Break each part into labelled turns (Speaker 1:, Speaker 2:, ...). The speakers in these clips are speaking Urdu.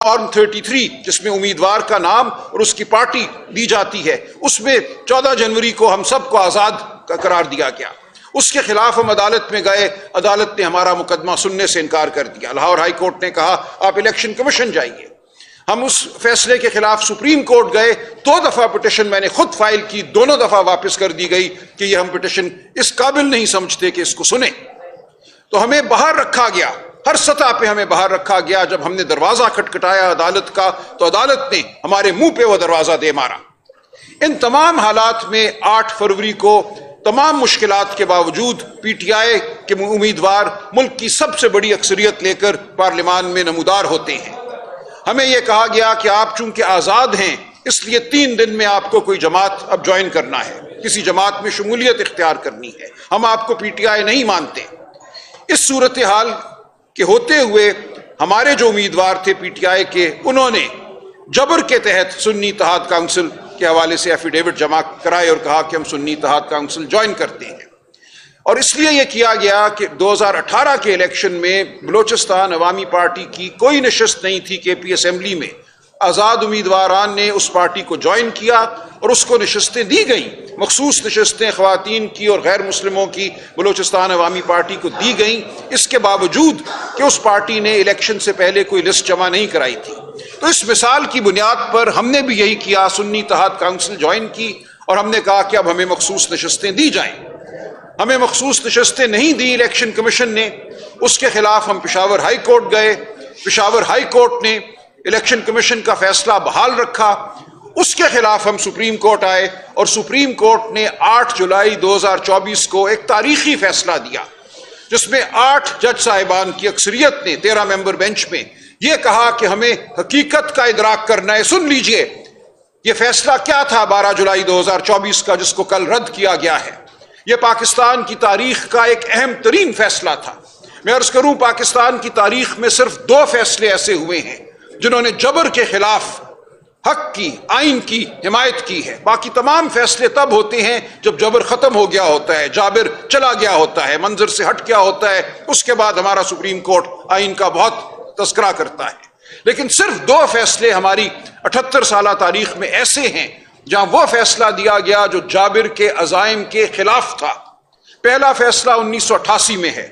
Speaker 1: فارم 33 جس میں امیدوار کا نام اور اس کی پارٹی دی جاتی ہے، اس میں 14 جنوری کو ہم سب کو آزاد قرار دیا گیا۔ اس کے خلاف ہم عدالت میں گئے، عدالت نے ہمارا مقدمہ سننے سے انکار کر دیا۔ لاہور ہائی کورٹ نے کہا آپ الیکشن کمیشن جائیے۔ ہم اس فیصلے کے خلاف سپریم کورٹ گئے، 2 دفعہ پٹیشن میں نے خود فائل کی، دونوں دفعہ واپس کر دی گئی کہ یہ ہم پٹیشن اس قابل نہیں سمجھتے کہ اس کو سنیں۔ تو ہمیں باہر رکھا گیا، ہر سطح پہ ہمیں باہر رکھا گیا۔ جب ہم نے دروازہ کھٹکھٹایا عدالت کا تو عدالت نے ہمارے منہ پہ وہ دروازہ دے مارا۔ ان تمام حالات میں 8 فروری کو تمام مشکلات کے باوجود پی ٹی آئی کے امیدوار ملک کی سب سے بڑی اکثریت لے کر پارلیمان میں نمودار ہوتے ہیں۔ ہمیں یہ کہا گیا کہ آپ چونکہ آزاد ہیں اس لیے 3 دن میں آپ کو کوئی جماعت اب جوائن کرنا ہے، کسی جماعت میں شمولیت اختیار کرنی ہے، ہم آپ کو پی ٹی آئی نہیں مانتے۔ اس صورتحال کے ہوتے ہوئے ہمارے جو امیدوار تھے پی ٹی آئی کے، انہوں نے جبر کے تحت سنی اتحاد کونسل کے حوالے سے ایفیڈیوٹ جمع کرائے اور کہا کہ ہم سنی اتحاد کونسل جوائن کرتے ہیں۔ اور اس لیے یہ کیا گیا کہ 2018 کے الیکشن میں بلوچستان عوامی پارٹی کی کوئی نشست نہیں تھی کے پی اسمبلی میں، آزاد امیدواران نے اس پارٹی کو جوائن کیا اور اس کو نشستیں دی گئیں، مخصوص نشستیں خواتین کی اور غیر مسلموں کی بلوچستان عوامی پارٹی کو دی گئیں، اس کے باوجود کہ اس پارٹی نے الیکشن سے پہلے کوئی لسٹ جمع نہیں کرائی تھی۔ تو اس مثال کی بنیاد پر ہم نے بھی یہی کیا، سنی اتحاد کونسل جوائن کی اور ہم نے کہا کہ اب ہمیں مخصوص نشستیں دی جائیں۔ ہمیں مخصوص نشستیں نہیں دی الیکشن کمیشن نے، اس کے خلاف ہم پشاور ہائی کورٹ گئے، پشاور ہائی کورٹ نے الیکشن کمیشن کا فیصلہ بحال رکھا۔ اس کے خلاف ہم سپریم کورٹ آئے اور سپریم کورٹ نے 8 جولائی 2024 کو ایک تاریخی فیصلہ دیا جس میں 8 جج صاحبان کی اکثریت نے 13 ممبر بینچ میں یہ کہا کہ ہمیں حقیقت کا ادراک کرنا ہے۔ سن لیجئے یہ فیصلہ کیا تھا 12 جولائی 2024 کا جس کو کل رد کیا گیا ہے۔ یہ پاکستان کی تاریخ کا ایک اہم ترین فیصلہ تھا۔ میں عرض کروں پاکستان کی تاریخ میں صرف 2 فیصلے ایسے ہوئے ہیں جنہوں نے جبر کے خلاف حق کی، آئین کی حمایت کی ہے۔ باقی تمام فیصلے تب ہوتے ہیں جب جبر ختم ہو گیا ہوتا ہے، جابر چلا گیا ہوتا ہے، منظر سے ہٹ گیا ہوتا ہے، اس کے بعد ہمارا سپریم کورٹ آئین کا بہت تذکرہ کرتا ہے۔ لیکن صرف 2 فیصلے ہماری 78 سالہ تاریخ میں ایسے ہیں جہاں وہ فیصلہ دیا گیا جو جابر کے عزائم کے خلاف تھا۔ پہلا فیصلہ 1988 میں ہے،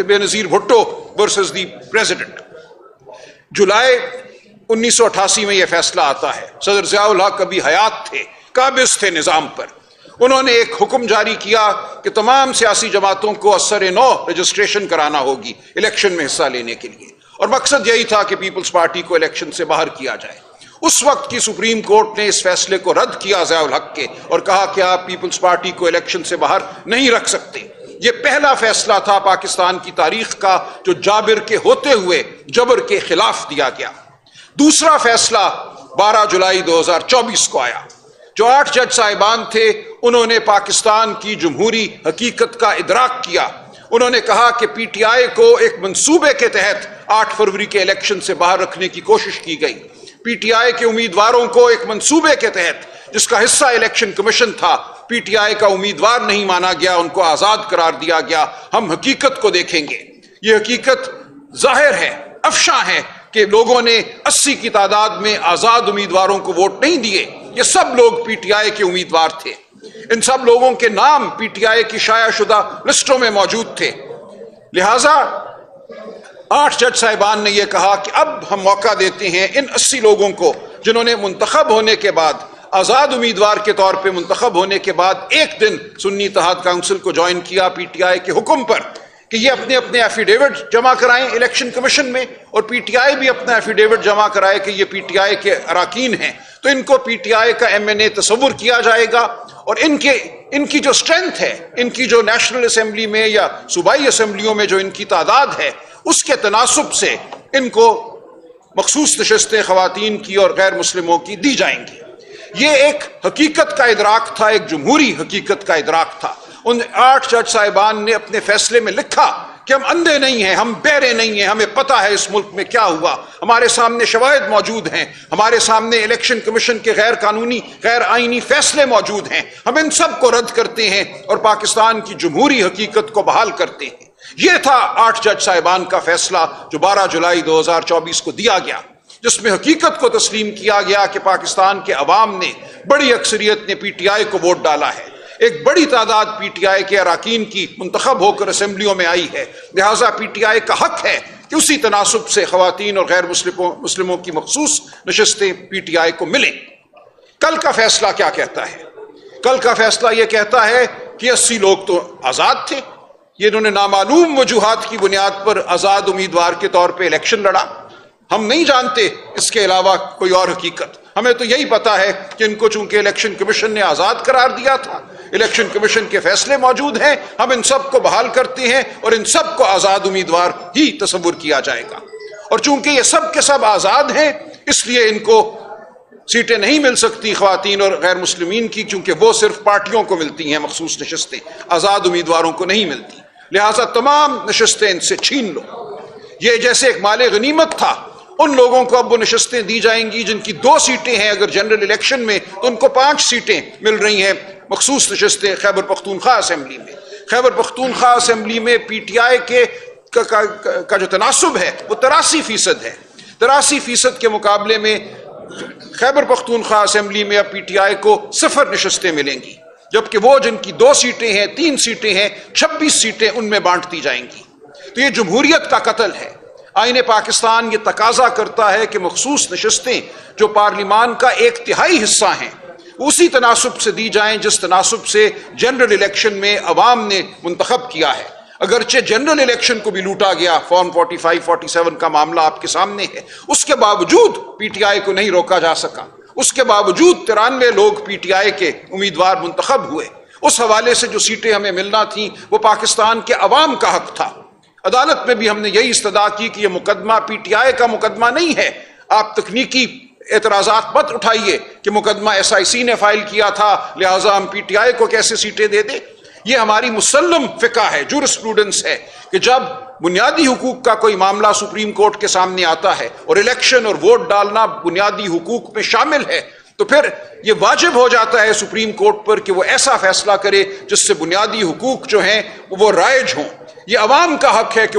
Speaker 1: بے نظیر بھٹو ورسز دی پریزیڈنٹ۔ جولائی 1988 میں یہ فیصلہ آتا ہے۔ صدر ضیاء الحق ابھی حیات تھے، قابض تھے نظام پر۔ انہوں نے ایک حکم جاری کیا کہ تمام سیاسی جماعتوں کو اثر نو رجسٹریشن کرانا ہوگی الیکشن میں حصہ لینے کے لیے، اور مقصد یہی تھا کہ پیپلز پارٹی کو الیکشن سے باہر کیا جائے۔ اس وقت کی سپریم کورٹ نے اس فیصلے کو رد کیا ضیاء الحق کے اور کہا کہ آپ پیپلز پارٹی کو الیکشن سے باہر نہیں رکھ سکتے۔ یہ پہلا فیصلہ تھا پاکستان کی تاریخ کا جو جابر کے ہوتے ہوئے جبر کے خلاف دیا گیا۔ دوسرا فیصلہ 12 جولائی 2024 کو آیا۔ جو 8 جج صاحبان تھے انہوں نے پاکستان کی جمہوری حقیقت کا ادراک کیا۔ انہوں نے کہا کہ پی ٹی آئی کو ایک منصوبے کے تحت 8 فروری کے الیکشن سے باہر رکھنے کی کوشش کی گئی۔ پی ٹی آئی کے امیدواروں کو ایک منصوبے کے تحت جس کا حصہ الیکشن کمیشن تھا، پی ٹی آئی کا امیدوار نہیں مانا گیا، ان کو آزاد قرار دیا گیا۔ ہم حقیقت کو دیکھیں گے۔ یہ حقیقت ظاہر ہے، افشاں ہے کہ لوگوں نے 80 کی تعداد میں آزاد امیدواروں کو ووٹ نہیں دیے۔ یہ سب لوگ پی ٹی آئی کے امیدوار تھے۔ ان سب لوگوں کے نام پی ٹی آئی کی شائع شدہ لسٹوں میں موجود تھے۔ لہٰذا 8 جج صاحبان نے یہ کہا کہ اب ہم موقع دیتے ہیں ان 80 لوگوں کو جنہوں نے منتخب ہونے کے بعد، آزاد امیدوار کے طور پہ منتخب ہونے کے بعد ایک دن سنی اتحاد کونسل کو جوائن کیا پی ٹی آئی کے حکم پر، کہ یہ اپنے اپنے ایفیڈیوٹ جمع کرائیں الیکشن کمیشن میں، اور پی ٹی آئی بھی اپنا ایفیڈیوٹ جمع کرائے کہ یہ پی ٹی آئی کے اراکین ہیں۔ تو ان کو پی ٹی آئی کا ایم این اے تصور کیا جائے گا، اور ان کی جو اسٹرینتھ ہے، ان کی جو نیشنل اسمبلی میں یا صوبائی اسمبلیوں میں جو ان کی تعداد ہے، اس کے تناسب سے ان کو مخصوص نشستیں خواتین کی اور غیر مسلموں کی دی جائیں گی۔ یہ ایک حقیقت کا ادراک تھا، ایک جمہوری حقیقت کا ادراک تھا۔ ان 8 جج صاحبان نے اپنے فیصلے میں لکھا کہ ہم اندھے نہیں ہیں، ہم بہرے نہیں ہیں، ہمیں پتہ ہے اس ملک میں کیا ہوا، ہمارے سامنے شواہد موجود ہیں، ہمارے سامنے الیکشن کمیشن کے غیر قانونی، غیر آئینی فیصلے موجود ہیں، ہم ان سب کو رد کرتے ہیں اور پاکستان کی جمہوری حقیقت کو بحال کرتے ہیں۔ یہ تھا 8 جج صاحبان کا فیصلہ جو 12 جولائی 2024 کو دیا گیا، جس میں حقیقت کو تسلیم کیا گیا کہ پاکستان کے عوام نے بڑی اکثریت نے پی ٹی آئی کو ووٹ ڈالا ہے، ایک بڑی تعداد پی ٹی آئی کے اراکین کی منتخب ہو کر اسمبلیوں میں آئی ہے، لہٰذا پی ٹی آئی کا حق ہے کہ اسی تناسب سے خواتین اور غیر مسلموں کی مخصوص نشستیں پی ٹی آئی کو ملیں۔ کل کا فیصلہ کیا کہتا ہے؟ کل کا فیصلہ یہ کہتا ہے کہ 80 لوگ تو آزاد تھے، یہ انہوں نے نامعلوم وجوہات کی بنیاد پر آزاد امیدوار کے طور پہ الیکشن لڑا۔ ہم نہیں جانتے اس کے علاوہ کوئی اور حقیقت، ہمیں تو یہی پتا ہے کہ ان کو چونکہ الیکشن کمیشن نے آزاد قرار دیا تھا، الیکشن کمیشن کے فیصلے موجود ہیں، ہم ان سب کو بحال کرتے ہیں اور ان سب کو آزاد امیدوار ہی تصور کیا جائے گا۔ اور چونکہ یہ سب کے سب آزاد ہیں اس لیے ان کو سیٹیں نہیں مل سکتی خواتین اور غیر مسلمین کی، چونکہ وہ صرف پارٹیوں کو ملتی ہیں مخصوص نشستیں، آزاد امیدواروں کو نہیں ملتی، لہٰذا تمام نشستیں ان سے چھین لو۔ یہ جیسے ایک مال غنیمت تھا، ان لوگوں کو اب وہ نشستیں دی جائیں گی جن کی 2 سیٹیں ہیں، اگر جنرل الیکشن میں تو ان کو 5 سیٹیں مل رہی ہیں مخصوص نشستیں خیبر پختونخوا اسمبلی میں۔ خیبر پختونخوا اسمبلی میں پی ٹی آئی کا جو تناسب ہے وہ 83% ہے، 83% کے مقابلے میں خیبر پختونخوا اسمبلی میں اب پی ٹی آئی کو 0 نشستیں ملیں گی، جبکہ وہ جن کی 2 سیٹیں ہیں 3 سیٹیں ہیں 26 سیٹیں ان میں بانٹ دی جائیں گی۔ تو یہ جمہوریت کا قتل ہے۔ آئین پاکستان یہ تقاضا کرتا ہے کہ مخصوص نشستیں جو پارلیمان کا 1/3 حصہ ہیں اسی تناسب سے دی جائیں جس تناسب سے جنرل الیکشن میں عوام نے منتخب کیا ہے۔ اگرچہ جنرل الیکشن کو بھی لوٹا گیا، فارم 45-47 کا معاملہ آپ کے سامنے ہے، اس کے باوجود پی ٹی آئی کو نہیں روکا جا سکا، اس کے باوجود 93 لوگ پی ٹی آئی کے امیدوار منتخب ہوئے۔ اس حوالے سے جو سیٹیں ہمیں ملنا تھیں وہ پاکستان کے عوام کا حق تھا۔ عدالت میں بھی ہم نے یہی استدعا کی کہ یہ مقدمہ پی ٹی آئی کا مقدمہ نہیں ہے، آپ تکنیکی اعتراضات مت اٹھائیے کہ مقدمہ ایس آئی سی نے فائل کیا تھا لہٰذا ہم پی ٹی آئی کو کیسے سیٹیں دے دیں۔ یہ ہماری مسلم فقہ ہے، جورسپروڈنس ہے کہ جب بنیادی حقوق کا کوئی معاملہ سپریم کورٹ کے سامنے آتا ہے اور الیکشن اور ووٹ ڈالنا بنیادی حقوق میں شامل ہے تو پھر یہ واجب ہو جاتا ہے سپریم کورٹ پر کہ وہ ایسا فیصلہ کرے جس سے بنیادی حقوق جو ہیں وہ رائج ہوں۔ یہ عوام کا حق ہے کہ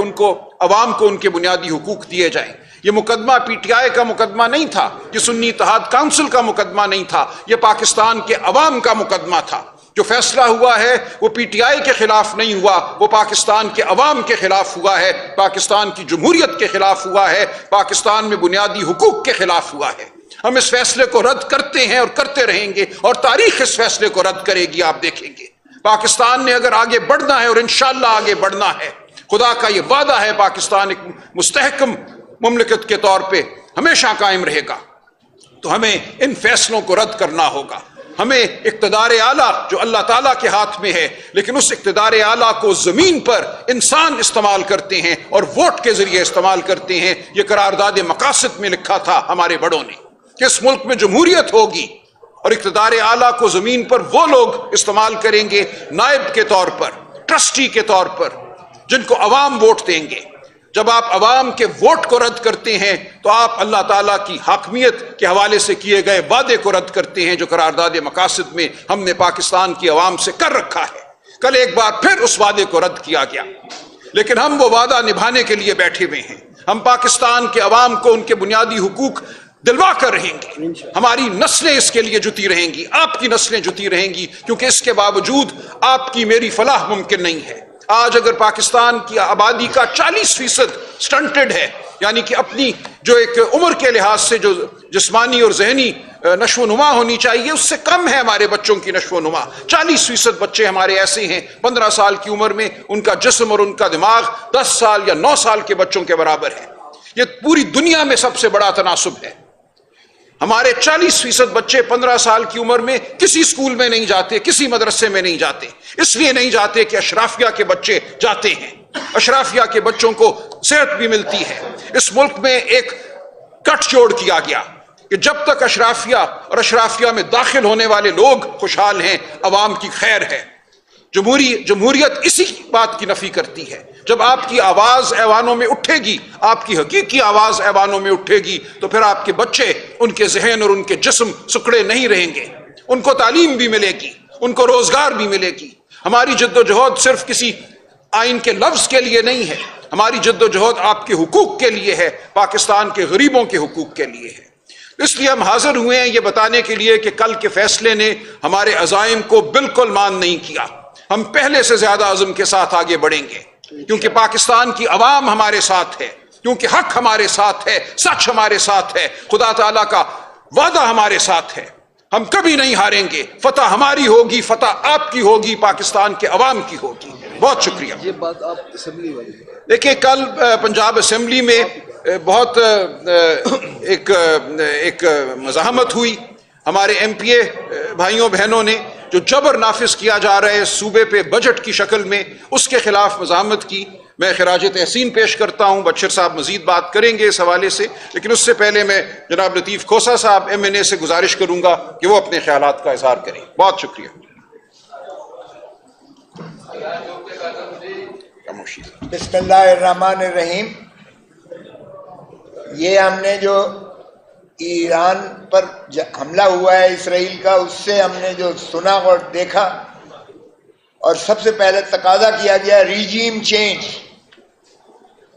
Speaker 1: عوام کو ان کے بنیادی حقوق دیے جائیں۔ یہ مقدمہ پی ٹی آئی کا مقدمہ نہیں تھا، یہ سنی اتحاد کونسل کا مقدمہ نہیں تھا، یہ پاکستان کے عوام کا مقدمہ تھا۔ جو فیصلہ ہوا ہے وہ پی ٹی آئی کے خلاف نہیں ہوا، وہ پاکستان کے عوام کے خلاف ہوا ہے، پاکستان کی جمہوریت کے خلاف ہوا ہے، پاکستان میں بنیادی حقوق کے خلاف ہوا ہے۔ ہم اس فیصلے کو رد کرتے ہیں اور کرتے رہیں گے، اور تاریخ اس فیصلے کو رد کرے گی، آپ دیکھیں گے۔ پاکستان نے اگر آگے بڑھنا ہے اور انشاءاللہ آگے بڑھنا ہے، خدا کا یہ وعدہ ہے پاکستان ایک مستحکم مملکت کے طور پہ ہمیشہ قائم رہے گا، تو ہمیں ان فیصلوں کو رد کرنا ہوگا۔ ہمیں اقتدار اعلیٰ جو اللہ تعالیٰ کے ہاتھ میں ہے، لیکن اس اقتدار اعلیٰ کو زمین پر انسان استعمال کرتے ہیں اور ووٹ کے ذریعے استعمال کرتے ہیں۔ یہ قرارداد مقاصد میں لکھا تھا ہمارے بڑوں نے کہ اس ملک میں جمہوریت ہوگی اور اقتدار اعلیٰ کو زمین پر وہ لوگ استعمال کریں گے نائب کے طور پر، ٹرسٹی کے طور پر، جن کو عوام ووٹ دیں گے۔ جب آپ عوام کے ووٹ کو رد کرتے ہیں تو آپ اللہ تعالیٰ کی حاکمیت کے حوالے سے کیے گئے وعدے کو رد کرتے ہیں جو قرارداد مقاصد میں ہم نے پاکستان کی عوام سے کر رکھا ہے۔ کل ایک بار پھر اس وعدے کو رد کیا گیا، لیکن ہم وہ وعدہ نبھانے کے لیے بیٹھے ہوئے ہیں۔ ہم پاکستان کے عوام کو ان کے بنیادی حقوق دلوا کر رہیں گے، ہماری نسلیں اس کے لیے جتی رہیں گی، آپ کی نسلیں جتی رہیں گی، کیونکہ اس کے باوجود آپ کی میری فلاح ممکن نہیں ہے۔ آج اگر پاکستان کی آبادی کا 40% سٹنٹڈ ہے، یعنی کہ اپنی جو ایک عمر کے لحاظ سے جو جسمانی اور ذہنی نشو و نما ہونی چاہیے اس سے کم ہے ہمارے بچوں کی نشو و نما، 40% بچے ہمارے ایسے ہیں 15 سال کی عمر میں ان کا جسم اور ان کا دماغ 10 سال یا 9 سال کے بچوں کے برابر ہے۔ یہ پوری دنیا میں سب سے بڑا تناسب ہے۔ ہمارے 40% بچے 15 سال کی عمر میں کسی اسکول میں نہیں جاتے، کسی مدرسے میں نہیں جاتے، اس لیے نہیں جاتے کہ اشرافیہ کے بچے جاتے ہیں، اشرافیہ کے بچوں کو صحت بھی ملتی ہے۔ اس ملک میں ایک گٹھ جوڑ کیا گیا کہ جب تک اشرافیہ اور اشرافیہ میں داخل ہونے والے لوگ خوشحال ہیں، عوام کی خیر ہے۔ جمہوریت اسی بات کی نفی کرتی ہے۔ جب آپ کی آواز ایوانوں میں اٹھے گی، آپ کی حقیقی آواز ایوانوں میں اٹھے گی، تو پھر آپ کے بچے، ان کے ذہن اور ان کے جسم سکڑے نہیں رہیں گے، ان کو تعلیم بھی ملے گی، ان کو روزگار بھی ملے گی۔ ہماری جد و جہد صرف کسی آئین کے لفظ کے لیے نہیں ہے، ہماری جد و جہد آپ کے حقوق کے لیے ہے، پاکستان کے غریبوں کے حقوق کے لیے ہے۔ اس لیے ہم حاضر ہوئے ہیں یہ بتانے کے لیے کہ کل کے فیصلے نے ہمارے عزائم کو بالکل مان نہیں کیا، ہم پہلے سے زیادہ عزم کے ساتھ آگے بڑھیں گے، کیونکہ پاکستان کی عوام ہمارے ساتھ ہے، کیونکہ حق ہمارے ساتھ ہے، سچ ہمارے ساتھ ہے، خدا تعالیٰ کا وعدہ ہمارے ساتھ ہے، ہم کبھی نہیں ہاریں گے، فتح ہماری ہوگی، فتح آپ کی ہوگی، پاکستان کے عوام کی ہوگی۔ بہت شکریہ۔
Speaker 2: یہ بات آپ اسمبلی والی
Speaker 1: دیکھیں کل پنجاب اسمبلی میں بہت ایک مزاحمت ہوئی، ہمارے ایم پی اے بھائیوں بہنوں نے جو جبر نافذ کیا جا رہا ہے صوبے پہ بجٹ کی شکل میں، اس کے خلاف مزاحمت کی۔ میں خراج تحسین پیش کرتا ہوں، بشیر صاحب مزید بات کریں گے اس حوالے سے، لیکن اس سے پہلے میں جناب لطیف کھوسا صاحب ایم این اے سے گزارش کروں گا کہ وہ اپنے خیالات کا اظہار کریں۔ بہت شکریہ۔
Speaker 3: بسم اللہ الرحمن الرحیم۔ یہ ہم نے جو ایران پر حملہ ہوا ہے اسرائیل کا، اس سے ہم نے جو سنا اور دیکھا، اور سب سے پہلے تقاضا کیا گیا ریجیم چینج،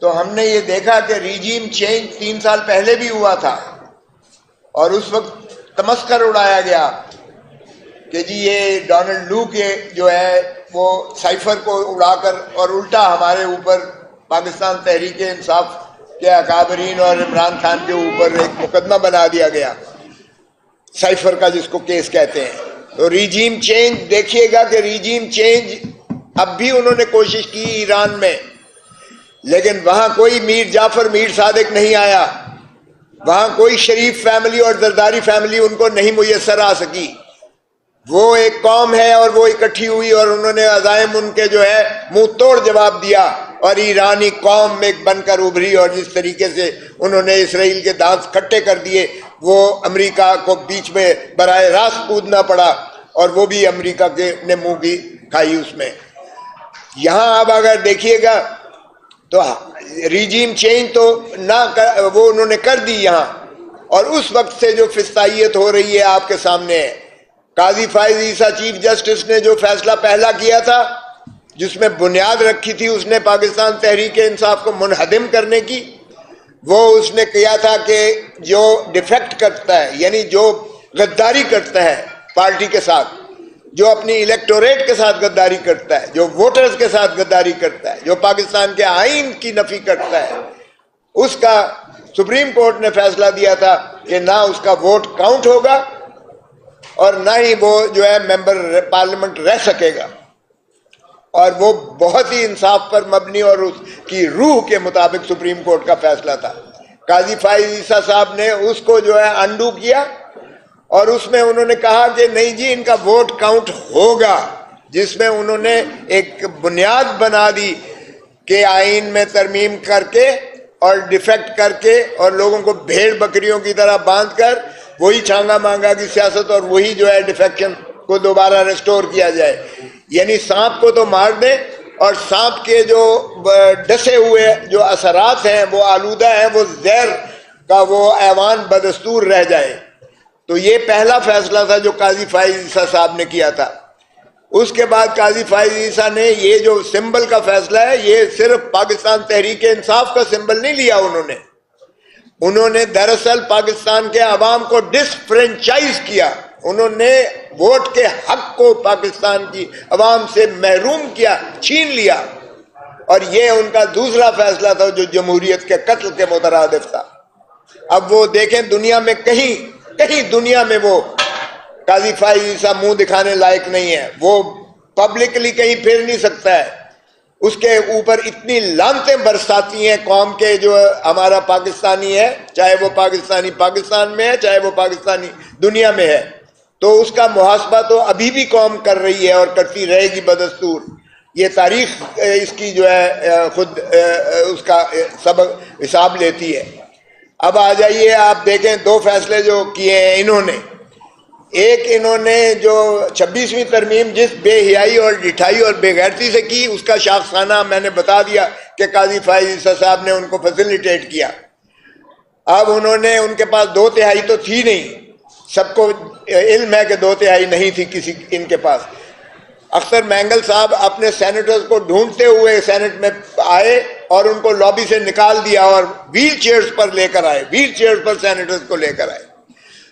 Speaker 3: تو ہم نے یہ دیکھا کہ ریجیم چینج 3 سال پہلے بھی ہوا تھا، اور اس وقت تمسخر اڑایا گیا کہ جی یہ ڈونلڈ لو کے جو ہے وہ سائفر کو اڑا کر اور الٹا ہمارے اوپر پاکستان تحریک انصاف کے اکابرین اور عمران خان کے اوپر ایک مقدمہ بنا دیا گیا، سائفر کا جس کو کیس کہتے ہیں۔ تو ریجیم چینج دیکھیے گا کہ ریجیم چینج اب بھی انہوں نے کوشش کی ایران میں، لیکن وہاں کوئی میر جعفر میر صادق نہیں آیا، وہاں کوئی شریف فیملی اور زرداری فیملی ان کو نہیں میسر آ سکی۔ وہ ایک قوم ہے اور وہ اکٹھی ہوئی اور انہوں نے عزائم ان کے جو ہے منہ توڑ جواب دیا، اور ایرانی قوم میں بن کر ابھری، اور جس طریقے سے انہوں نے اسرائیل کے دانت کھٹے کر دیے، وہ امریکہ کو بیچ میں براہ راست کودنا پڑا، اور وہ بھی امریکہ کے نے منہ کی کھائی اس میں۔ یہاں اب اگر دیکھیے گا تو ریجیم چینج تو نہ وہ انہوں نے کر دی یہاں، اور اس وقت سے جو فسطائیت ہو رہی ہے آپ کے سامنے ہے۔ قاضی فائز عیسیٰ چیف جسٹس نے جو فیصلہ پہلا کیا تھا، جس میں بنیاد رکھی تھی اس نے پاکستان تحریک انصاف کو منہدم کرنے کی، وہ اس نے کیا تھا کہ جو ڈیفیکٹ کرتا ہے، یعنی جو غداری کرتا ہے پارٹی کے ساتھ، جو اپنی الیکٹوریٹ کے ساتھ غداری کرتا ہے، جو ووٹرز کے ساتھ غداری کرتا ہے، جو پاکستان کے آئین کی نفی کرتا ہے، اس کا سپریم کورٹ نے فیصلہ دیا تھا کہ نہ اس کا ووٹ کاؤنٹ ہوگا اور نہ ہی وہ جو ہے ممبر پارلیمنٹ رہ سکے گا، اور وہ بہت ہی انصاف پر مبنی اور اس کی روح کے مطابق سپریم کورٹ کا فیصلہ تھا۔ قاضی فائز عیسیٰ صاحب نے اس کو جو ہے انڈو کیا، اور اس میں انہوں نے کہا کہ نہیں جی ان کا ووٹ کاؤنٹ ہوگا، جس میں انہوں نے ایک بنیاد بنا دی کہ آئین میں ترمیم کر کے اور ڈیفیکٹ کر کے اور لوگوں کو بھیڑ بکریوں کی طرح باندھ کر وہی چھانگا مانگا کی سیاست اور وہی جو ہے ڈیفیکشن کو دوبارہ ریسٹور کیا جائے، یعنی سانپ کو تو مار دیں اور سانپ کے جو ڈسے ہوئے جو اثرات ہیں وہ آلودہ ہیں، وہ زہر کا وہ ایوان بدستور رہ جائے۔ تو یہ پہلا فیصلہ تھا جو قاضی فائز عیسیٰ صاحب نے کیا تھا۔ اس کے بعد قاضی فائز عیسیٰ نے یہ جو سمبل کا فیصلہ ہے، یہ صرف پاکستان تحریک انصاف کا سمبل نہیں لیا، انہوں نے دراصل پاکستان کے عوام کو ڈس فرینچائز کیا، انہوں نے ووٹ کے حق کو پاکستان کی عوام سے محروم کیا، چھین لیا، اور یہ ان کا دوسرا فیصلہ تھا جو جمہوریت کے قتل کے مترادف تھا۔ اب وہ دیکھیں دنیا میں کہیں دنیا میں وہ قاضی فائز عیسیٰ منہ دکھانے لائق نہیں ہے، وہ پبلکلی کہیں پھر نہیں سکتا ہے، اس کے اوپر اتنی لعنتیں برساتی ہیں قوم کے جو ہمارا پاکستانی ہے، چاہے وہ پاکستانی پاکستان میں ہے چاہے وہ پاکستانی دنیا میں ہے، تو اس کا محاسبہ تو ابھی بھی قوم کر رہی ہے اور کرتی رہے گی بدستور۔ یہ تاریخ اس کی جو ہے خود اس کا سبق حساب لیتی ہے۔ اب آ جائیے آپ دیکھیں دو فیصلے جو کیے ہیں انہوں نے، ایک انہوں نے جو 26ویں ترمیم جس بے حیائی اور ڈٹھائی اور بے غیرتی سے کی، اس کا شاخسانہ میں نے بتا دیا کہ قاضی فائز عیسیٰ صاحب نے ان کو فیسیلیٹیٹ کیا۔ اب انہوں نے ان کے پاس 2/3 تو تھی نہیں، سب کو علم ہے کہ 2/3 نہیں تھی کسی ان کے پاس، اختر مینگل صاحب اپنے سینیٹرز کو ڈھونڈتے ہوئے سینٹ میں آئے اور ان کو لابی سے نکال دیا اور ویل چیئرز پر لے کر آئے، ویل چیئرز پر سینیٹرز کو لے کر آئے.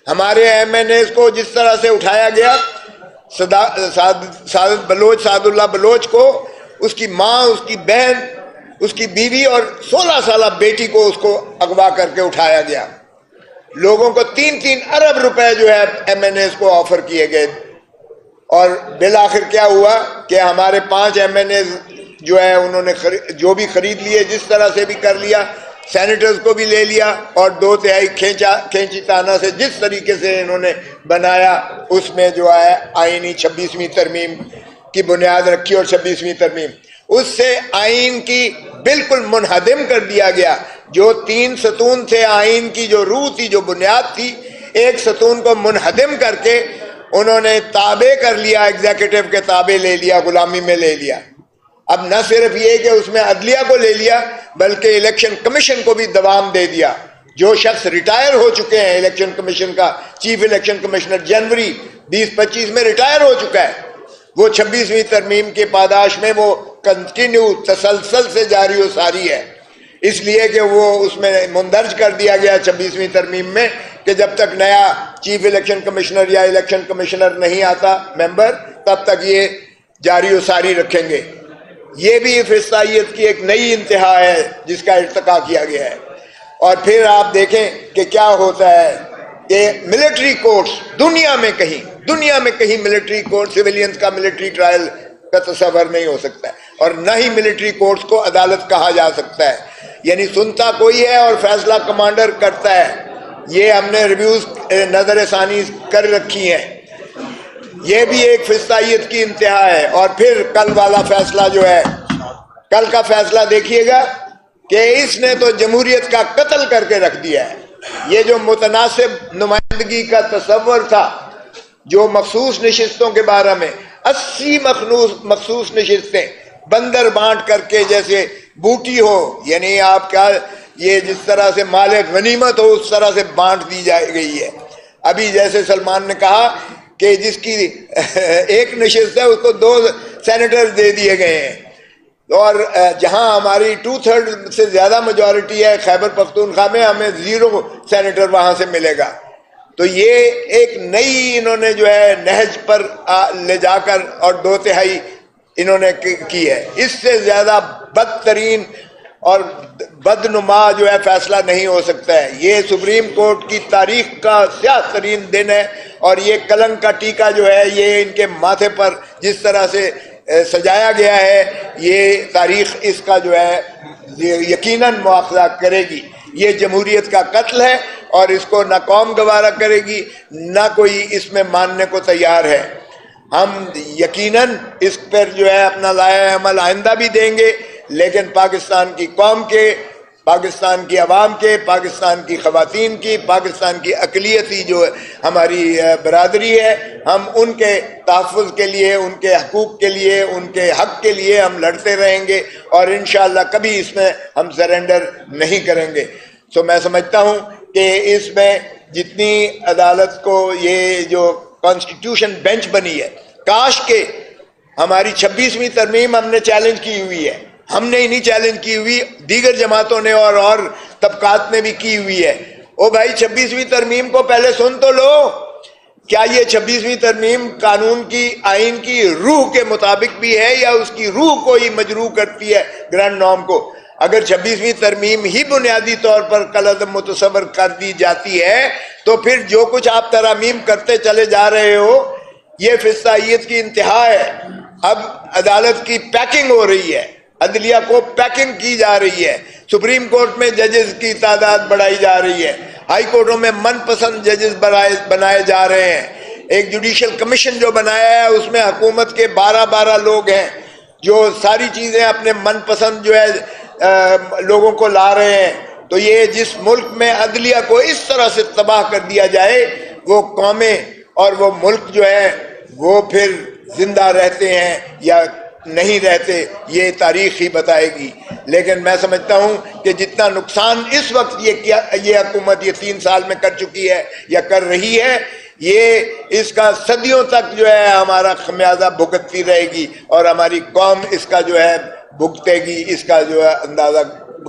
Speaker 3: ہمارے ایم این ایز کو جس طرح سے اٹھایا گیا، سعد اللہ بلوچ کو، اس کی ماں، اس کی بہن، اس کی بیوی اور 16 سالہ بیٹی کو اس کو اغوا کر کے اٹھایا گیا. لوگوں کو 3-3 ارب روپے جو ہے ایم این ایز کو آفر کیے گئے، اور بالآخر کیا ہوا کہ ہمارے 5 ایم این ایز جو ہے انہوں نے جو بھی خرید لیے، جس طرح سے بھی کر لیا، سینیٹرز کو بھی لے لیا، اور 2/3 کھینچی تانا سے جس طریقے سے انہوں نے بنایا، اس میں جو ہے آئینی 26ویں ترمیم کی بنیاد رکھی، اور 26ویں ترمیم اس سے آئین کی بالکل منہدم کر دیا گیا. جو 3 ستون تھے آئین کی، جو روح تھی، جو بنیاد تھی، ایک ستون کو منہدم کر کے انہوں نے تابع کر لیا، ایگزیکٹو کے تابع لے لیا، غلامی میں لے لیا. اب نہ صرف یہ کہ اس میں عدلیہ کو لے لیا، بلکہ الیکشن کمیشن کو بھی دوام دے دیا. جو شخص ریٹائر ہو چکے ہیں الیکشن کمیشن کا چیف الیکشن کمشنر، جنوری 2025 میں ریٹائر ہو چکا ہے، وہ 26ویں ترمیم کے پاداش میں وہ کنٹینیو تسلسل سے جاری و ساری ہے. اس لیے کہ وہ اس میں مندرج کر دیا گیا 26ویں ترمیم میں کہ جب تک نیا چیف الیکشن کمشنر یا الیکشن کمشنر نہیں آتا ممبر، تب تک یہ جاری و ساری رکھیں گے. یہ بھی فسطائیت کی ایک نئی انتہا ہے جس کا ارتقا کیا گیا ہے. اور پھر آپ دیکھیں کہ کیا ہوتا ہے کہ ملٹری کورٹس دنیا میں کہیں ملٹری کورٹ، سویلینز کا ملٹری ٹرائل کا تصور نہیں ہو سکتا ہے، اور نہ ہی ملٹری کورٹس کو عدالت کہا جا سکتا ہے. یعنی سنتا کوئی ہے اور فیصلہ کمانڈر کرتا ہے. یہ ہم نے ریویوز نظر ثانی کر رکھی ہیں. یہ بھی ایک فسطائیت کی انتہا ہے. اور پھر کل والا فیصلہ جو ہے، کل کا فیصلہ دیکھیے گا کہ اس نے تو جمہوریت کا قتل کر کے رکھ دیا ہے. یہ جو متناسب نمائندگی کا تصور تھا، جو مخصوص نشستوں کے بارے میں 80 مخصوص نشستیں بندر بانٹ کر کے جیسے بوٹی ہو، یعنی آپ کیا، یہ جس طرح سے مال غنیمت ہو اس طرح سے بانٹ دی جائے گئی ہے. ابھی جیسے سلمان نے کہا کہ جس کی ایک نشست ہے اس کو 2 سینیٹر دے دیے گئے ہیں، اور جہاں ہماری 2/3 سے زیادہ میجورٹی ہے خیبر پختونخوا میں، ہمیں 0 سینیٹر وہاں سے ملے گا. تو یہ ایک نئی انہوں نے جو ہے نہج پر لے جا کر اور 2/3 انہوں نے کی ہے. اس سے زیادہ بدترین اور بدنما جو ہے فیصلہ نہیں ہو سکتا ہے. یہ سپریم کورٹ کی تاریخ کا سیاہ ترین دن ہے، اور یہ کلنک کا ٹیکہ جو ہے یہ ان کے ماتھے پر جس طرح سے سجایا گیا ہے، یہ تاریخ اس کا جو ہے یقیناً مواخذہ کرے گی. یہ جمہوریت کا قتل ہے، اور اس کو نہ قوم گوارا کرے گی، نہ کوئی اس میں ماننے کو تیار ہے. ہم یقیناً اس پر جو ہے اپنا لائحہ عمل آئندہ بھی دیں گے، لیکن پاکستان کی قوم کے، پاکستان کی عوام کے، پاکستان کی خواتین کی، پاکستان کی اقلیتی جو ہماری برادری ہے، ہم ان کے تحفظ کے لیے، ان کے حقوق کے لیے، ان کے حق کے لیے ہم لڑتے رہیں گے، اور انشاءاللہ کبھی اس میں ہم سرنڈر نہیں کریں گے. تو میں سمجھتا ہوں کہ اس میں جتنی عدالت کو یہ جو کانسٹیٹیوشن بینچ بنی ہے، کاش کہ ہماری 26ویں ترمیم ہم نے چیلنج کی ہوئی ہے، ہم نے ہی نہیں چیلنج کی ہوئی، دیگر جماعتوں نے اور طبقات نے بھی کی ہوئی ہے. او بھائی 26ویں ترمیم کو پہلے سن تو لو. کیا یہ 26ویں ترمیم قانون کی، آئین کی روح کے مطابق بھی ہے، یا اس کی روح کو ہی مجروح کرتی ہے، گرینڈ نارم کو؟ اگر 26ویں ترمیم ہی بنیادی طور پر کالعدم متصور کر دی جاتی ہے، تو پھر جو کچھ آپ ترامیم کرتے چلے جا رہے ہو یہ فسطائیت کی انتہا ہے. اب عدالت کی پیکنگ ہو رہی ہے، عدلیہ کو پیکنگ کی جا رہی ہے. سپریم کورٹ میں ججز کی تعداد بڑھائی جا رہی ہے، ہائی کورٹوں میں من پسند ججز بنائے جا رہے ہیں. ایک جوڈیشل کمیشن جو بنایا ہے اس میں حکومت کے 12 لوگ ہیں جو ساری چیزیں اپنے من پسند جو ہے لوگوں کو لا رہے ہیں. تو یہ جس ملک میں عدلیہ کو اس طرح سے تباہ کر دیا جائے، وہ قومیں اور وہ ملک جو ہے وہ پھر زندہ رہتے ہیں یا نہیں رہتے، یہ تاریخ ہی بتائے گی. لیکن میں سمجھتا ہوں کہ جتنا نقصان اس وقت یہ حکومت یہ 3 سال میں کر چکی ہے یا کر رہی ہے، یہ اس کا صدیوں تک جو ہے ہمارا خمیازہ بھگتتی رہے گی اور ہماری قوم اس کا جو ہے بھگتے گی، اس کا جو ہے اندازہ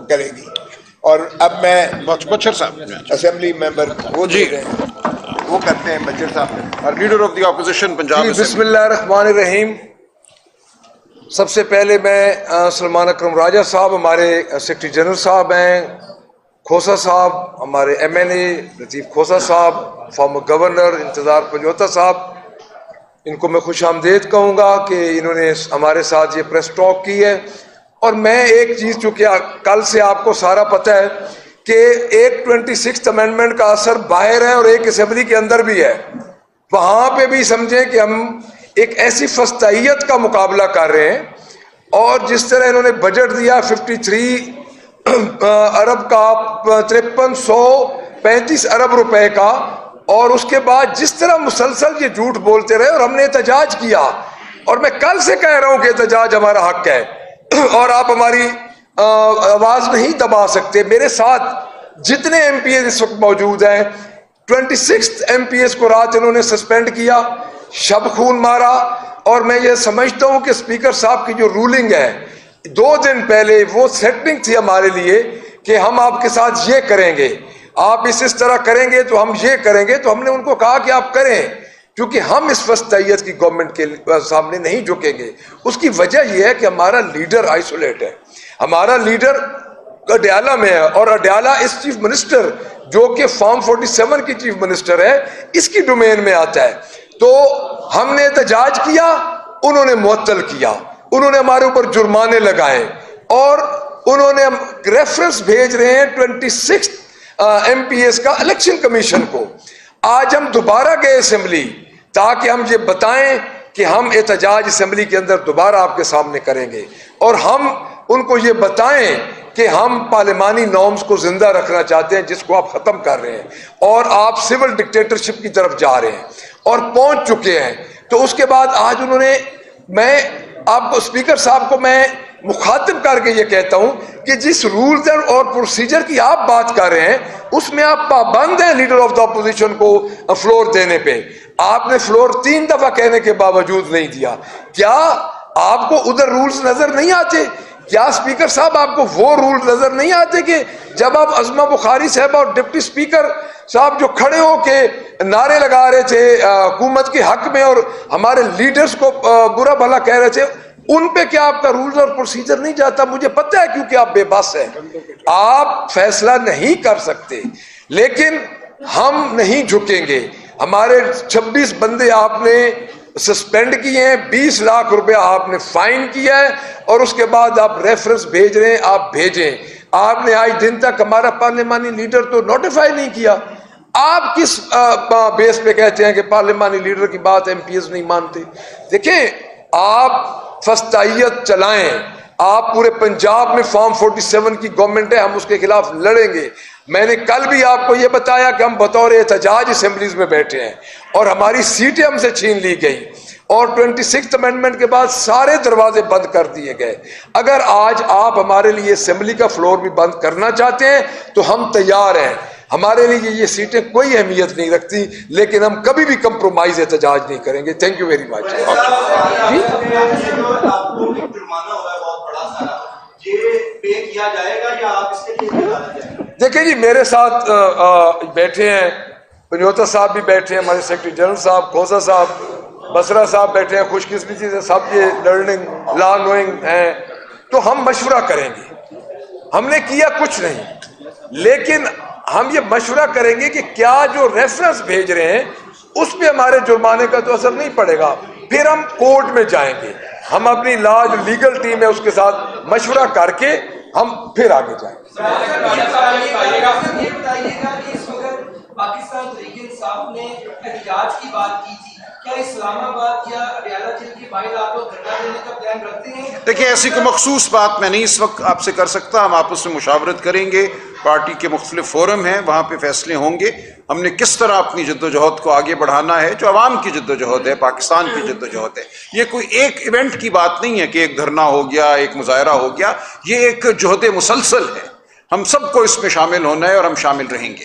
Speaker 3: کرے گی. اور اب میں
Speaker 1: بچر صاحب
Speaker 3: اسمبلی ممبر وہ
Speaker 1: جی
Speaker 3: وہ کرتے ہیں بچر صاحب،
Speaker 1: leader of the opposition Punjab.
Speaker 2: بسم اللہ الرحمن الرحیم. سب سے پہلے میں سلمان اکرم راجہ صاحب ہمارے سیکرٹری جنرل صاحب ہیں، کھوسا صاحب ہمارے ایم این اے لطیف کھوسا صاحب، فارمر گورنر انتظار پنجوتا صاحب، ان کو میں خوش آمدید کہوں گا کہ انہوں نے ہمارے ساتھ یہ پریس ٹاک کی ہے. اور میں ایک چیز چونکہ کل سے آپ کو سارا پتہ ہے کہ ایک 26th امینڈمنٹ کا اثر باہر ہے اور ایک اسمبلی کے اندر بھی ہے. وہاں پہ بھی سمجھیں کہ ہم ایک ایسی فسطائیت کا مقابلہ کر رہے ہیں، اور جس طرح انہوں نے بجٹ دیا 53 ارب کا 5335 ارب روپے کا، اور اس کے بعد جس طرح مسلسل یہ جھوٹ بولتے رہے اور ہم نے احتجاج کیا، اور میں کل سے کہہ رہا ہوں کہ احتجاج ہمارا حق ہے اور آپ ہماری آواز نہیں دبا سکتے. میرے ساتھ جتنے ایم پی ایز اس وقت موجود ہیں، 26 ایم پی ایز کو رات انہوں نے سسپینڈ کیا، شب خون مارا. اور میں یہ سمجھتا ہوں کہ اسپیکر صاحب کی جو رولنگ ہے 2 دن پہلے، وہ سیٹنگ تھی ہمارے لیے کہ ہم آپ کے ساتھ یہ کریں گے، آپ اس طرح کریں گے تو ہم یہ کریں گے. تو ہم نے ان کو کہا کہ آپ کریں، کیونکہ ہم اس وسطیت کی گورنمنٹ کے سامنے نہیں جھکیں گے. اس کی وجہ یہ ہے کہ ہمارا لیڈر آئسولیٹ ہے، ہمارا لیڈر اڈیالہ میں ہے، اور اڈیالہ اس چیف منسٹر جو کہ فارم 47 کی چیف منسٹر ہے، اس کی ڈومین میں آتا ہے. تو ہم نے احتجاج کیا، انہوں نے معطل کیا، انہوں نے ہمارے اوپر جرمانے لگائے، اور انہوں نے ریفرنس بھیج رہے ہیں 26 ایم پی ایس کا الیکشن کمیشن کو. آج ہم دوبارہ گئے اسمبلی تاکہ ہم یہ بتائیں کہ ہم احتجاج اسمبلی کے اندر دوبارہ آپ کے سامنے کریں گے، اور ہم ان کو یہ بتائیں کہ ہم پارلیمانی نارمز کو زندہ رکھنا چاہتے ہیں جس کو آپ ختم کر رہے ہیں، اور آپ سول ڈکٹیٹرشپ کی طرف جا رہے ہیں اور پہنچ چکے ہیں. تو اس کے بعد آج انہوں نے، میں آپ کو اسپیکر صاحب کو میں مخاطب کر کے یہ کہتا ہوں کہ جس رولز اور پروسیجر کی آپ بات کر رہے ہیں اس میں آپ پابند ہیں لیڈر آف دا اپوزیشن کو فلور دینے پہ. آپ نے فلور 3 دفعہ کہنے کے باوجود نہیں دیا. کیا آپ کو ادھر رولز نظر نہیں آتے؟ کیا اسپیکر صاحب آپ کو وہ رول نظر نہیں آتے کہ جب آپ عظمہ بخاری صاحب اور ڈپٹی اسپیکر صاحب جو کھڑے ہو کے نعرے لگا رہے تھے حکومت کے حق میں اور ہمارے لیڈرز کو برا بھلا کہہ رہے تھے، ان پہ کیا آپ کا رولز اور پروسیجر نہیں جاتا؟ مجھے پتہ ہے کیونکہ آپ بے بس ہیں، آپ فیصلہ نہیں کر سکتے، لیکن ہم نہیں جھکیں گے. ہمارے 26 بندے آپ نے سسپینڈ کیے ہیں، 20 لاکھ روپے آپ نے فائن کیا ہے، اور اس کے بعد آپ ریفرنس بھیج رہے ہیں. آپ بھیجیں. آپ نے آج دن تک ہمارا پارلیمانی لیڈر تو نوٹیفائی نہیں کیا. آپ کس بیس پہ کہتے ہیں کہ پارلیمانی لیڈر کی بات ایم پی ایس نہیں مانتے؟ دیکھیں، آپ فسطائیت چلائیں. آپ پورے پنجاب میں فارم 47 کی گورنمنٹ ہے، ہم اس کے خلاف لڑیں گے. میں نے کل بھی آپ کو یہ بتایا کہ ہم بطور احتجاج اسمبلیز میں بیٹھے ہیں اور ہماری سیٹیں ہم سے چھین لی گئی، اور 26th امینڈمنٹ کے بعد سارے دروازے بند کر دیے گئے. اگر آج آپ ہمارے لیے اسمبلی کا فلور بھی بند کرنا چاہتے ہیں تو ہم تیار ہیں. ہمارے لیے یہ سیٹیں کوئی اہمیت نہیں رکھتی، لیکن ہم کبھی بھی کمپرومائز احتجاج نہیں کریں گے. Thank you very much. دیکھیں جی، میرے ساتھ بیٹھے ہیں پنجوتا صاحب بھی بیٹھے ہیں، ہمارے سیکرٹری جنرل صاحب، کھوسا صاحب، بسرا صاحب بیٹھے ہیں. خوش قسمتی سے سب یہ لرننگ لا نوئنگ ہیں، تو ہم مشورہ کریں گے. ہم نے کیا کچھ نہیں، لیکن ہم یہ مشورہ کریں گے کہ کیا جو ریفرنس بھیج رہے ہیں اس پہ ہمارے جرمانے کا تو اثر نہیں پڑے گا. پھر ہم کورٹ میں جائیں گے، ہم اپنی جو لیگل ٹیم ہے اس کے ساتھ مشورہ کر کے ہم پھر آگے جائیں گے.
Speaker 4: پاکستان تحریک انصاف نے احتجاج کی بات کی تھی، کیا اسلام آباد یا اڈیالہ جیل کے باہر آپ لوگ دھرنا دینے کا پلان رکھتے ہیں؟
Speaker 1: دیکھیں، ایسی کوئی مخصوص بات میں نہیں اس وقت آپ سے کر سکتا. ہم آپس میں مشاورت کریں گے، پارٹی کے مختلف فورم ہیں، وہاں پہ فیصلے ہوں گے ہم نے کس طرح اپنی جدوجہد کو آگے بڑھانا ہے، جو عوام کی جدوجہد ہے، پاکستان کی جدوجہد ہے. یہ کوئی ایک ایونٹ کی بات نہیں ہے کہ ایک دھرنا ہو گیا، ایک مظاہرہ ہو گیا. یہ ایک جہد مسلسل ہے. ہم سب کو اس میں شامل ہونا ہے اور ہم شامل رہیں گے.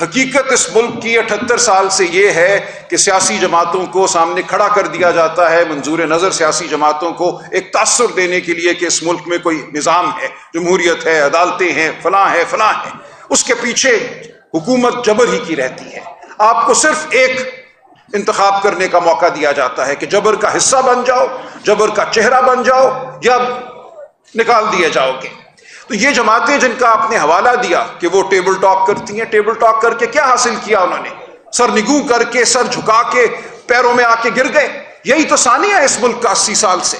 Speaker 1: حقیقت اس ملک کی 78 سال سے یہ ہے کہ سیاسی جماعتوں کو سامنے کھڑا کر دیا جاتا ہے، منظور نظر سیاسی جماعتوں کو ایک تاثر دینے کے لیے کہ اس ملک میں کوئی نظام ہے، جمہوریت ہے، عدالتیں ہیں، فلاں ہے فلاں ہے. اس کے پیچھے حکومت جبر ہی کی رہتی ہے. آپ کو صرف ایک انتخاب کرنے کا موقع دیا جاتا ہے کہ جبر کا حصہ بن جاؤ، جبر کا چہرہ بن جاؤ، یا نکال دیے جاؤ گے. تو یہ جماعتیں جن کا آپ نے حوالہ دیا کہ وہ ٹیبل ٹاک کرتی ہیں، ٹیبل ٹاک کر کے کیا حاصل کیا انہوں نے؟ سر نگوں کر کے، سر جھکا کے، پیروں میں آ کے گر گئے. یہی تو ثانیہ ہے اس ملک کا 80 سال سے،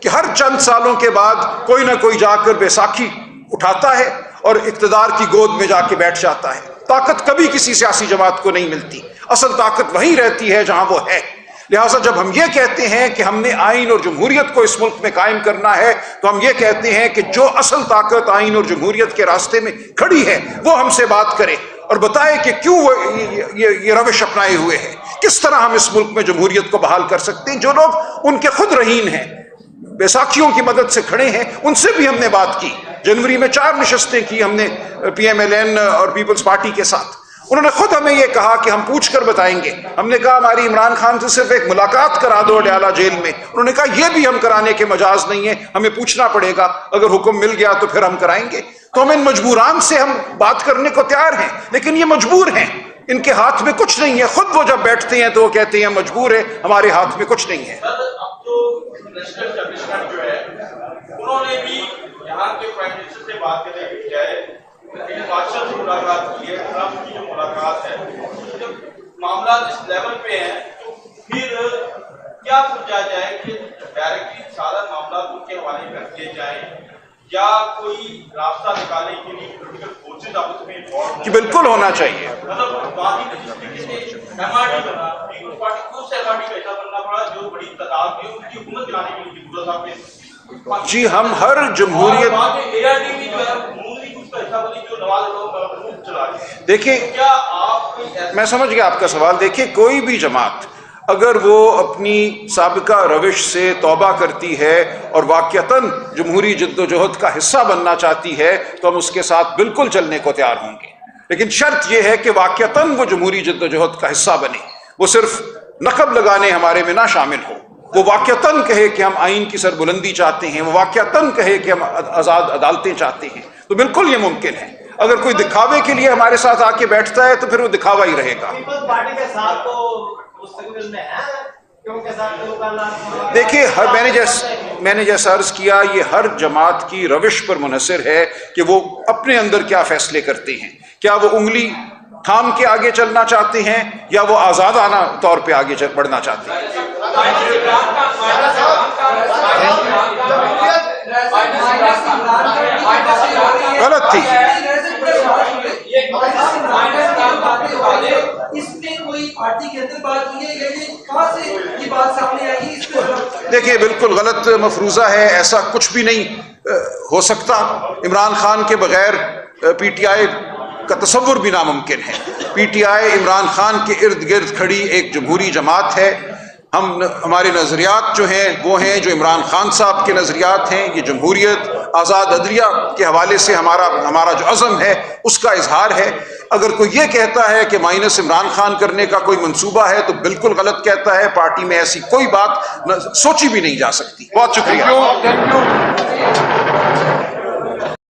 Speaker 1: کہ ہر چند سالوں کے بعد کوئی نہ کوئی جا کر بیساکھی اٹھاتا ہے اور اقتدار کی گود میں جا کے بیٹھ جاتا ہے. طاقت کبھی کسی سیاسی جماعت کو نہیں ملتی، اصل طاقت وہیں رہتی ہے جہاں وہ ہے. لہٰذا جب ہم یہ کہتے ہیں کہ ہم نے آئین اور جمہوریت کو اس ملک میں قائم کرنا ہے، تو ہم یہ کہتے ہیں کہ جو اصل طاقت آئین اور جمہوریت کے راستے میں کھڑی ہے وہ ہم سے بات کرے اور بتائے کہ کیوں وہ یہ روش اپنائے ہوئے ہیں، کس طرح ہم اس ملک میں جمہوریت کو بحال کر سکتے ہیں. جو لوگ ان کے خود رہین ہیں، بیساکھیوں کی مدد سے کھڑے ہیں، ان سے بھی ہم نے بات کی. جنوری میں 4 نشستیں کی ہم نے PMLN اور پیپلز پارٹی کے ساتھ. انہوں نے خود ہمیں یہ کہا کہ ہم پوچھ کر بتائیں گے. ہم نے کہا ہماری عمران خان سے صرف ایک ملاقات کرا دو اڈیالہ جیل میں. انہوں نے کہا یہ بھی ہم کرانے کے مجاز نہیں ہے، ہمیں پوچھنا پڑے گا، اگر حکم مل گیا تو پھر ہم کرائیں گے. تو ہم ان مجبوران سے ہم بات کرنے کو تیار ہیں، لیکن یہ مجبور ہیں، ان کے ہاتھ میں کچھ نہیں ہے. خود وہ جب بیٹھتے ہیں تو وہ کہتے ہیں مجبور ہے، ہمارے ہاتھ میں کچھ نہیں ہے.
Speaker 5: اب تو نیشنل اسٹیبلشمنٹ جو ہے انہوں نے بھی یہاں کے پرائم منسٹر سے بات کرنے کی بجائے بادشاہ سے ملاقات کی ہے. ٹرمپ کی جو ملاقات ہے، جب معاملات اس لیول پہ ہیں تو پھر کیا سوچا جائے کہ ڈائریکٹلی سارا معاملات ان کے حوالے کر دیے جائیں، یا کوئی راستہ نکالنے کے لیے پولیٹیکل فورسز آپس میں انوالو؟
Speaker 1: کہ بالکل ہونا چاہیے.
Speaker 5: مطلب باقی MRD بنا، پیپلز پارٹی کو سے MRD کا ایسا بننا پڑا جو بڑی تعداد میں ان کی حکومت چلانے کی ضرورت آپ نے.
Speaker 1: جی ہم ہر جمہوریت دیکھیں، میں سمجھ گیا آپ کا سوال. دیکھیں کوئی بھی جماعت اگر وہ اپنی سابقہ روش سے توبہ کرتی ہے اور واقعتاً جمہوری جد و جہد کا حصہ بننا چاہتی ہے تو ہم اس کے ساتھ بالکل چلنے کو تیار ہوں گے. لیکن شرط یہ ہے کہ واقعتاً وہ جمہوری جد و جہد کا حصہ بنے، وہ صرف نقب لگانے ہمارے میں نہ شامل ہو. وہ واقعتاً کہے کہ ہم آئین کی سربلندی چاہتے ہیں، وہ واقعتاً کہے کہ ہم آزاد عدالتیں چاہتے ہیں، تو بالکل یہ ممکن ہے. اگر کوئی دکھاوے کے لیے ہمارے ساتھ آ کے بیٹھتا ہے تو پھر وہ دکھاوا ہی رہے گا. دیکھیے میں نے جیسا عرض کیا، یہ ہر جماعت کی روش پر منحصر ہے کہ وہ اپنے اندر کیا فیصلے کرتے ہیں. کیا وہ انگلی تھام کے آگے چلنا چاہتے ہیں یا وہ آزادانہ طور پہ آگے بڑھنا چاہتے ہیں. غلط تھی. دیکھیے بالکل غلط مفروضہ ہے، ایسا کچھ بھی نہیں ہو سکتا. عمران خان کے بغیر PTI کا تصور بھی ناممکن ہے. PTI عمران خان کے ارد گرد کھڑی ایک جمہوری جماعت ہے. ہمارے نظریات جو ہیں وہ ہیں جو عمران خان صاحب کے نظریات ہیں. یہ جمہوریت، آزاد عدلیہ کے حوالے سے ہمارا جو عزم ہے اس کا اظہار ہے. اگر کوئی یہ کہتا ہے کہ مائنس عمران خان کرنے کا کوئی منصوبہ ہے تو بالکل غلط کہتا ہے. پارٹی میں ایسی کوئی بات سوچی بھی نہیں جا سکتی. بہت شکریہ.